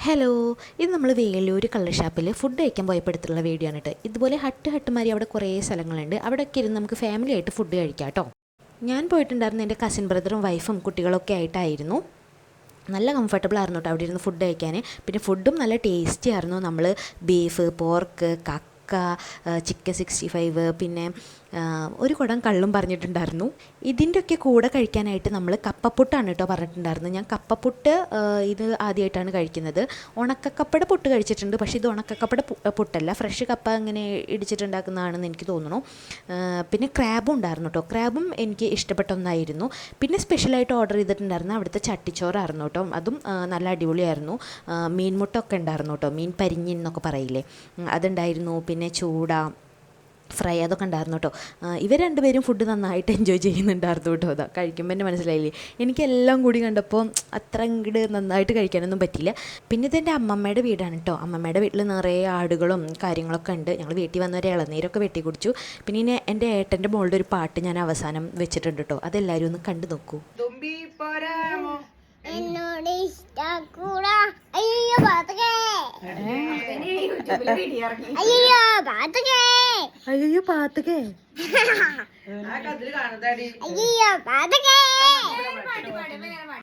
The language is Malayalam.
ഹലോ, ഇത് നമ്മൾ വേലൂർ കള്ള് ഷാപ്പിൽ ഫുഡ് കഴിക്കാൻ പോയപ്പോൾ എടുത്തുള്ള വീഡിയോ ആണ് കേട്ടോ. ഇതുപോലെ ഹട്ടുമാരി അവിടെ കുറേ സ്ഥലങ്ങളുണ്ട്. അവിടെയൊക്കെ ഇരുന്ന് നമുക്ക് ഫാമിലി ആയിട്ട് ഫുഡ് കഴിക്കാം കേട്ടോ. ഞാൻ പോയിട്ടുണ്ടായിരുന്നു എൻ്റെ കസിൻ ബ്രദറും വൈഫും കുട്ടികളൊക്കെ ആയിട്ടായിരുന്നു. നല്ല കംഫർട്ടബിൾ ആയിരുന്നു കേട്ടോ അവിടെ ഇരുന്ന് ഫുഡ് കഴിക്കാൻ. പിന്നെ ഫുഡും നല്ല ടേസ്റ്റി ആയിരുന്നു. നമ്മൾ ബീഫ്, പോർക്ക്, കക്ക, ചിക്കൻ 65, പിന്നെ ഒരു കുടം കള്ളും പറഞ്ഞിട്ടുണ്ടായിരുന്നു. ഇതിൻ്റെയൊക്കെ കൂടെ കഴിക്കാനായിട്ട് നമ്മൾ കപ്പപ്പുട്ടാണ് കേട്ടോ പറഞ്ഞിട്ടുണ്ടായിരുന്നു. ഞാൻ കപ്പപ്പുട്ട് ഇത് ആദ്യമായിട്ടാണ് കഴിക്കുന്നത്. ഉണക്കക്കപ്പയുടെ പുട്ട് കഴിച്ചിട്ടുണ്ട്, പക്ഷേ ഇത് ഉണക്കക്കപ്പയുടെ പുട്ടല്ല, ഫ്രഷ് കപ്പ ഇങ്ങനെ ഇടിച്ചിട്ടുണ്ടാക്കുന്നതാണെന്ന് എനിക്ക് തോന്നുന്നു. പിന്നെ ക്രാബും ഉണ്ടായിരുന്നു കേട്ടോ. ക്രാബും എനിക്ക് ഇഷ്ടപ്പെട്ട ഒന്നായിരുന്നു. പിന്നെ സ്പെഷ്യലായിട്ട് ഓർഡർ ചെയ്തിട്ടുണ്ടായിരുന്നു അവിടുത്തെ ചട്ടിച്ചോറായിരുന്നു കേട്ടോ. അതും നല്ല അടിപൊളിയായിരുന്നു. മീൻമുട്ടൊക്കെ ഉണ്ടായിരുന്നു കേട്ടോ. മീൻ പരിഞ്ഞിൻ എന്നൊക്കെ പറയില്ലേ, അതുണ്ടായിരുന്നു. പിന്നെ ചൂട ഫ്രൈ അതൊക്കെ ഉണ്ടായിരുന്നു കേട്ടോ. ഇവർ രണ്ടുപേരും ഫുഡ് നന്നായിട്ട് എൻജോയ് ചെയ്യുന്നുണ്ടായിരുന്നു കേട്ടോ. അതാ കഴിക്കുമ്പോൾ തന്നെ മനസ്സിലായില്ലേ. എനിക്കെല്ലാം കൂടി കണ്ടപ്പോൾ അത്ര ഇങ്ങോട്ട് നന്നായിട്ട് കഴിക്കാനൊന്നും പറ്റിയില്ല. പിന്നെ ഇതെൻ്റെ അമ്മമ്മയുടെ വീടാണ് കേട്ടോ. അമ്മമ്മയുടെ വീട്ടിൽ നിറയെ ആടുകളും കാര്യങ്ങളൊക്കെ ഉണ്ട്. ഞങ്ങൾ വീട്ടിൽ വന്നവരെ ഇളനീരൊക്കെ വെട്ടി കുടിച്ചു. പിന്നെ ഇനി എൻ്റെ ഏട്ടൻ്റെ മോളുടെ ഒരു പാട്ട് ഞാൻ അവസാനം വെച്ചിട്ടുണ്ട് കേട്ടോ. അതെല്ലാവരും ഒന്ന് കണ്ടു നോക്കൂ. എന്നോട് ഇഷ്ടക്കൂടാ. അയ്യോ പാത്തകേ, അയ്യോ പാത്തകേ, അയ്യോ പാത്തകേ, അയ്യോ പാത്തകേ.